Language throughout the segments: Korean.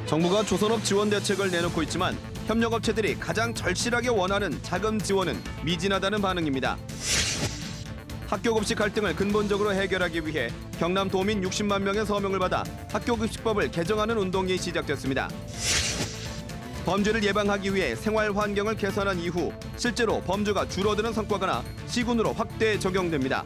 정부가 조선업 지원 대책을 내놓고 있지만 협력업체들이 가장 절실하게 원하는 자금 지원은 미진하다는 반응입니다. 학교급식 갈등을 근본적으로 해결하기 위해 경남 도민 60만 명의 서명을 받아 학교급식법을 개정하는 운동이 시작됐습니다. 범죄를 예방하기 위해 생활 환경을 개선한 이후 실제로 범죄가 줄어드는 성과가 나 시군으로 확대 적용됩니다.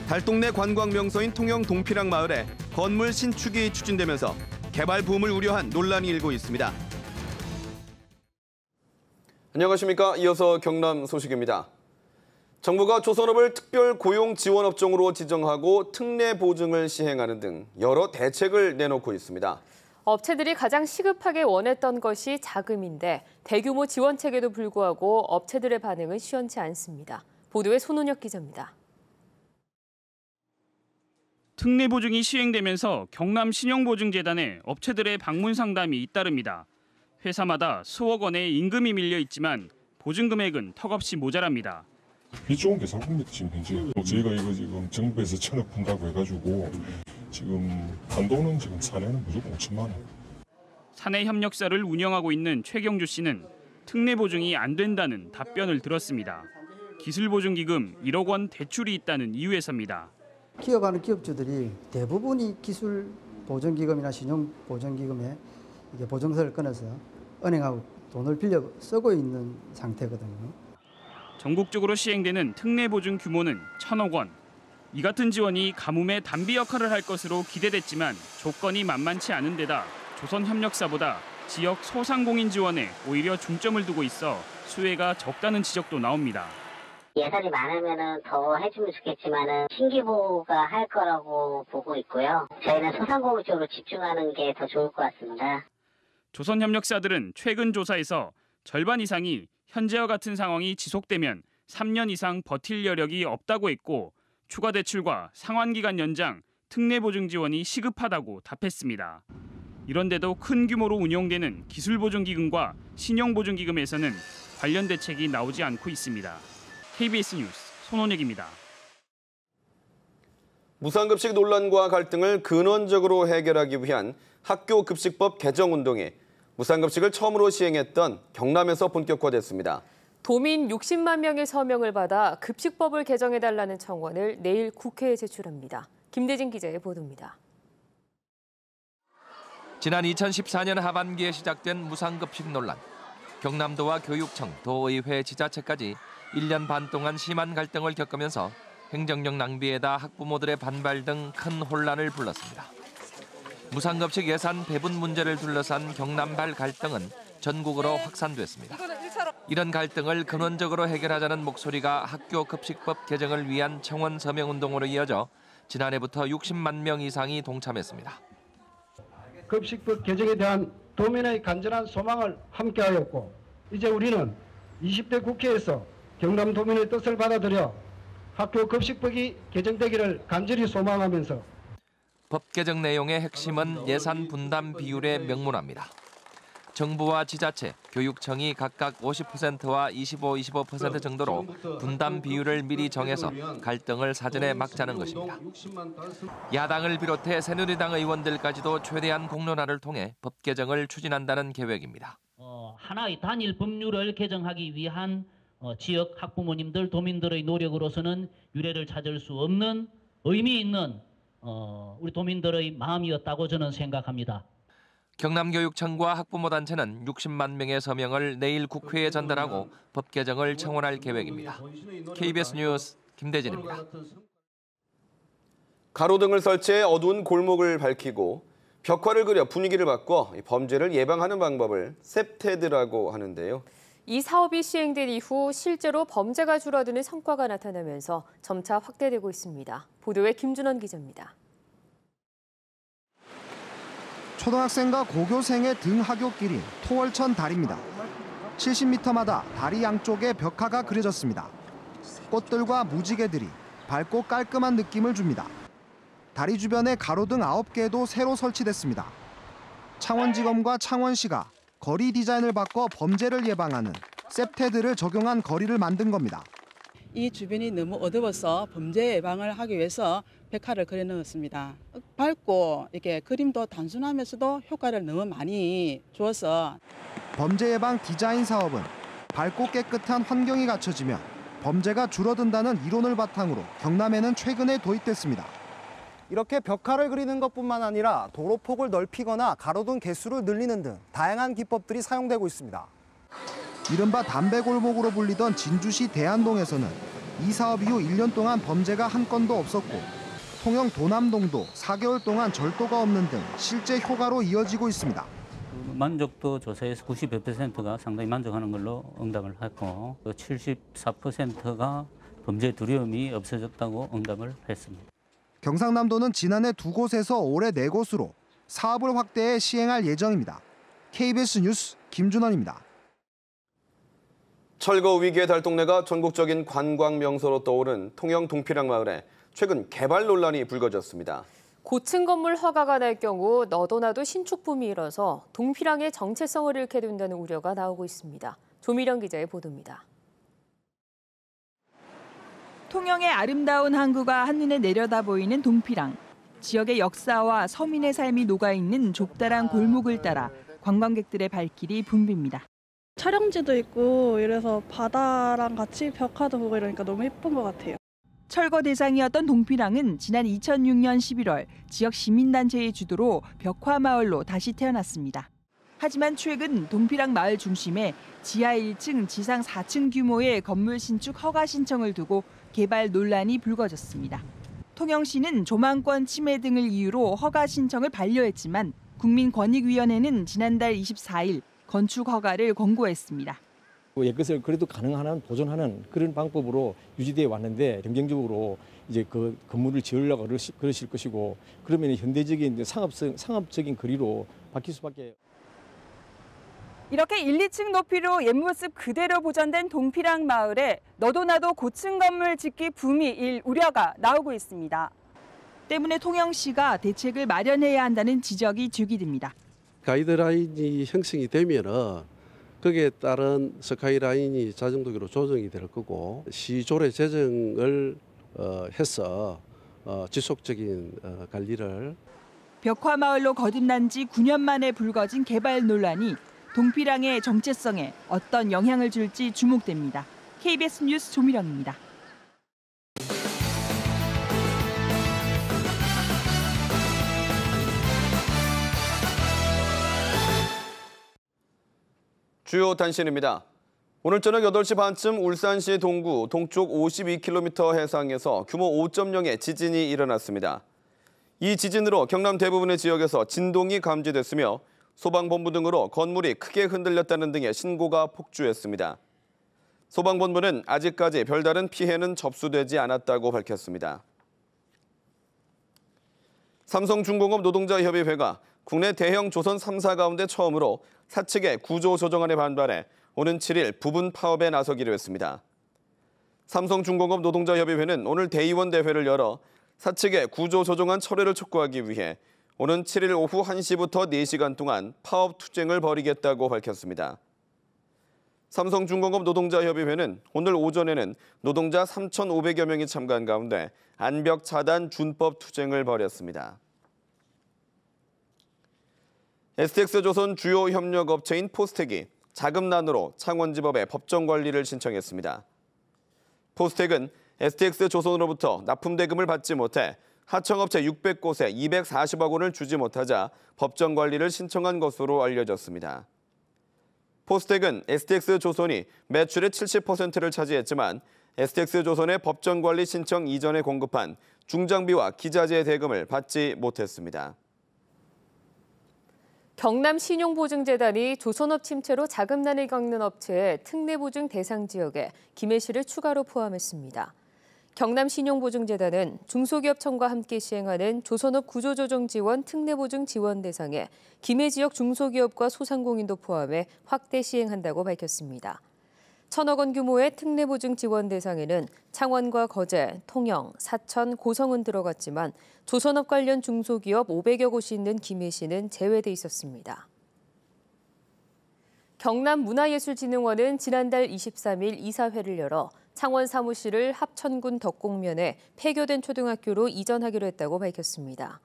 달동네 관광 명소인 통영 동피랑 마을에 건물 신축이 추진되면서 개발 붐을 우려한 논란이 일고 있습니다. 안녕하십니까. 이어서 경남 소식입니다. 정부가 조선업을 특별 고용 지원 업종으로 지정하고 특례 보증을 시행하는 등 여러 대책을 내놓고 있습니다. 업체들이 가장 시급하게 원했던 것이 자금인데 대규모 지원책에도 불구하고 업체들의 반응은 시원치 않습니다. 보도에 손은혁 기자입니다. 특례 보증이 시행되면서 경남 신용보증재단에 업체들의 방문 상담이 잇따릅니다. 회사마다 수억 원의 임금이 밀려 있지만 보증 금액은 턱없이 모자랍니다. 이 좋은 게 상품입니다. 지금 현재 저희가 이거 지금 정부에서 1,000억 푼다고 해가지고 지금 한도는 지금 사내는 무조건 5천만 원. 사내 협력사를 운영하고 있는 최경주 씨는 특례 보증이 안 된다는 답변을 들었습니다. 기술보증기금 1억 원 대출이 있다는 이유에서입니다. 기업하는 기업주들이 대부분이 기술보증기금이나 신용보증기금에 이게 보증서를 끊어서 은행하고 돈을 빌려 쓰고 있는 상태거든요. 전국적으로 시행되는 특례 보증 규모는 1,000억 원. 이 같은 지원이 가뭄의 단비 역할을 할 것으로 기대됐지만 조건이 만만치 않은 데다 조선협력사보다 지역 소상공인 지원에 오히려 중점을 두고 있어 수혜가 적다는 지적도 나옵니다. 예산이 많으면 더 해주면 좋겠지만 신기부가 할 거라고 보고 있고요. 저희는 소상공인 쪽으로 집중하는 게 더 좋을 것 같습니다. 조선협력사들은 최근 조사에서 절반 이상이 현재와 같은 상황이 지속되면 3년 이상 버틸 여력이 없다고 했고 추가 대출과 상환기간 연장, 특례 보증 지원이 시급하다고 답했습니다. 이런데도 큰 규모로 운용되는 기술보증기금과 신용보증기금에서는 관련 대책이 나오지 않고 있습니다. KBS 뉴스 손원혁입니다. 무상급식 논란과 갈등을 근원적으로 해결하기 위한 학교급식법 개정 운동이 무상급식을 처음으로 시행했던 경남에서 본격화됐습니다. 도민 60만 명의 서명을 받아 급식법을 개정해달라는 청원을 내일 국회에 제출합니다. 김대진 기자의 보도입니다. 지난 2014년 하반기에 시작된 무상급식 논란. 경남도와 교육청, 도의회, 지자체까지 1년 반 동안 심한 갈등을 겪으면서 행정력 낭비에다 학부모들의 반발 등 큰 혼란을 불렀습니다. 무상급식 예산 배분 문제를 둘러싼 경남발 갈등은 전국으로 확산됐습니다. 이런 갈등을 근원적으로 해결하자는 목소리가 학교급식법 개정을 위한 청원 서명운동으로 이어져 지난해부터 60만 명 이상이 동참했습니다. 급식법 개정에 대한 도민의 간절한 소망을 함께하였고 이제 우리는 20대 국회에서 경남 도민의 뜻을 받아들여 학교급식법이 개정되기를 간절히 소망하면서 법 개정 내용의 핵심은 예산 분담 비율에 명문합니다. 정부와 지자체, 교육청이 각각 50%와 25% 정도로 분담 비율을 미리 정해서 갈등을 사전에 막자는 것입니다. 야당을 비롯해 새누리당 의원들까지도 최대한 공론화를 통해 법 개정을 추진한다는 계획입니다. 하나의 단일 법률을 개정하기 위한 지역 학부모님들, 도민들의 노력으로서는 유례를 찾을 수 없는 의미 있는 우리 도민들의 마음이었다고 저는 생각합니다. 경남교육청과 학부모단체는 60만 명의 서명을 내일 국회에 전달하고 법 개정을 청원할 계획입니다. KBS 뉴스 김대진입니다. 가로등을 설치해 어두운 골목을 밝히고 벽화를 그려 분위기를 바꿔 범죄를 예방하는 방법을 셉테드라고 하는데요. 이 사업이 시행된 이후 실제로 범죄가 줄어드는 성과가 나타나면서 점차 확대되고 있습니다. 보도에 김준원 기자입니다. 초등학생과 고교생의 등하굣길인 토월천 다리입니다. 70m마다 다리 양쪽에 벽화가 그려졌습니다. 꽃들과 무지개들이 밝고 깔끔한 느낌을 줍니다. 다리 주변에 가로등 9개도 새로 설치됐습니다. 창원지검과 창원시가 거리 디자인을 바꿔 범죄를 예방하는 셉테드를 적용한 거리를 만든 겁니다. 이 주변이 너무 어두워서 범죄 예방을 하기 위해서 벽화를 그려 넣었습니다. 밝고 이렇게 그림도 단순하면서도 효과를 너무 많이 주어서 범죄 예방 디자인 사업은 밝고 깨끗한 환경이 갖춰지면 범죄가 줄어든다는 이론을 바탕으로 경남에는 최근에 도입됐습니다. 이렇게 벽화를 그리는 것뿐만 아니라 도로폭을 넓히거나 가로등 개수를 늘리는 등 다양한 기법들이 사용되고 있습니다. 이른바 담배골목으로 불리던 진주시 대안동에서는 이 사업 이후 1년 동안 범죄가 한 건도 없었고 통영 도남동도 4개월 동안 절도가 없는 등 실제 효과로 이어지고 있습니다. 만족도 조사에서 90%가 상당히 만족하는 걸로 응답을 했고 74%가 범죄 두려움이 없어졌다고 응답을 했습니다. 경상남도는 지난해 2곳에서 올해 4곳으로 사업을 확대해 시행할 예정입니다. KBS 뉴스 김준원입니다. 철거 위기의 달동네가 전국적인 관광 명소로 떠오른 통영 동피랑 마을에 최근 개발 논란이 불거졌습니다. 고층 건물 허가가 날 경우 너도나도 신축 붐이 일어서 동피랑의 정체성을 잃게 된다는 우려가 나오고 있습니다. 조미령 기자의 보도입니다. 통영의 아름다운 항구가 한눈에 내려다 보이는 동피랑. 지역의 역사와 서민의 삶이 녹아있는 좁다란 골목을 따라 관광객들의 발길이 붐빕니다. 촬영지도 있고 이래서 바다랑 같이 벽화도 보고 이러니까 너무 예쁜 것 같아요. 철거 대상이었던 동피랑은 지난 2006년 11월 지역 시민단체의 주도로 벽화마을로 다시 태어났습니다. 하지만 최근 동피랑 마을 중심에 지하 1층, 지상 4층 규모의 건물 신축 허가 신청을 두고 개발 논란이 불거졌습니다. 통영시는 조망권 침해 등을 이유로 허가 신청을 반려했지만 국민권익위원회는 지난달 24일 건축 허가를 권고했습니다. 옛것을 그래도 가능한 보존하는 그런 방법으로 유지되어 왔는데 점진적으로 이제 그 건물을 지으려고 그러실 것이고 그러면 현대적인 상업적인 거리로 바뀔 수밖에. 이렇게 1, 2층 높이로 옛 모습 그대로 보존된 동피랑 마을에 너도나도 고층 건물 짓기 붐이 일 우려가 나오고 있습니다. 때문에 통영시가 대책을 마련해야 한다는 지적이 제기됩니다. 가이드라인이 형성이 되면은 거기에 따른 스카이라인이 자정도기로 조정이 될 거고 시조례 제정을 해서 지속적인 관리를. 벽화마을로 거듭난 지 9년 만에 불거진 개발 논란이 동피랑의 정체성에 어떤 영향을 줄지 주목됩니다. KBS 뉴스 조미령입니다. 주요 단신입니다. 오늘 저녁 8시 반쯤 울산시 동구 동쪽 52km 해상에서 규모 5.0의 지진이 일어났습니다. 이 지진으로 경남 대부분의 지역에서 진동이 감지됐으며 소방본부 등으로 건물이 크게 흔들렸다는 등의 신고가 폭주했습니다. 소방본부는 아직까지 별다른 피해는 접수되지 않았다고 밝혔습니다. 삼성중공업 노동자협의회가 국내 대형 조선 3사 가운데 처음으로 사측의 구조조정안에 반발해 오는 7일 부분 파업에 나서기로 했습니다. 삼성중공업 노동자협의회는 오늘 대의원 대회를 열어 사측의 구조조정안 철회를 촉구하기 위해 오는 7일 오후 1시부터 4시간 동안 파업 투쟁을 벌이겠다고 밝혔습니다. 삼성중공업 노동자협의회는 오늘 오전에는 노동자 3,500여 명이 참가한 가운데 안벽 차단 준법 투쟁을 벌였습니다. STX조선 주요 협력업체인 포스텍이 자금난으로 창원지법에 법정 관리를 신청했습니다. 포스텍은 STX조선으로부터 납품대금을 받지 못해 하청업체 600곳에 240억 원을 주지 못하자 법정 관리를 신청한 것으로 알려졌습니다. 포스텍은 STX조선이 매출의 70%를 차지했지만 STX조선의 법정 관리 신청 이전에 공급한 중장비와 기자재 대금을 받지 못했습니다. 경남 신용보증재단이 조선업 침체로 자금난을 겪는 업체의 특례보증 대상 지역에 김해시를 추가로 포함했습니다. 경남 신용보증재단은 중소기업청과 함께 시행하는 조선업 구조조정 지원 특례보증 지원 대상에 김해 지역 중소기업과 소상공인도 포함해 확대 시행한다고 밝혔습니다. 1,000억 원 규모의 특례보증 지원 대상에는 창원과 거제, 통영, 사천, 고성은 들어갔지만 조선업 관련 중소기업 500여 곳이 있는 김해시는 제외돼 있었습니다. 경남문화예술진흥원은 지난달 23일 이사회를 열어 창원 사무실을 합천군 덕곡면에 폐교된 초등학교로 이전하기로 했다고 밝혔습니다.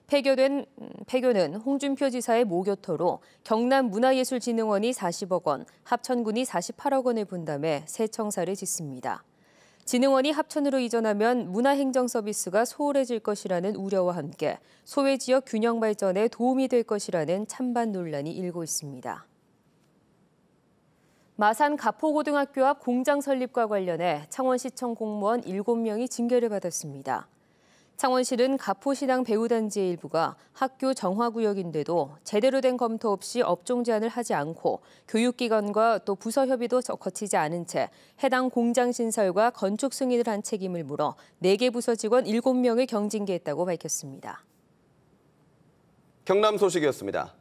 폐교는 홍준표 지사의 모교토로 경남문화예술진흥원이 40억 원, 합천군이 48억 원을 분담해 새 청사를 짓습니다. 진흥원이 합천으로 이전하면 문화행정 서비스가 소홀해질 것이라는 우려와 함께 소외지역 균형 발전에 도움이 될 것이라는 찬반 논란이 일고 있습니다. 마산 가포고등학교 앞 공장 설립과 관련해 창원시청 공무원 7명이 징계를 받았습니다. 창원시는 가포시당 배우단지의 일부가 학교 정화구역인데도 제대로 된 검토 없이 업종 제한을 하지 않고 교육기관과 또 부서 협의도 거치지 않은 채 해당 공장 신설과 건축 승인을 한 책임을 물어 4개 부서 직원 7명을 경징계했다고 밝혔습니다. 경남 소식이었습니다.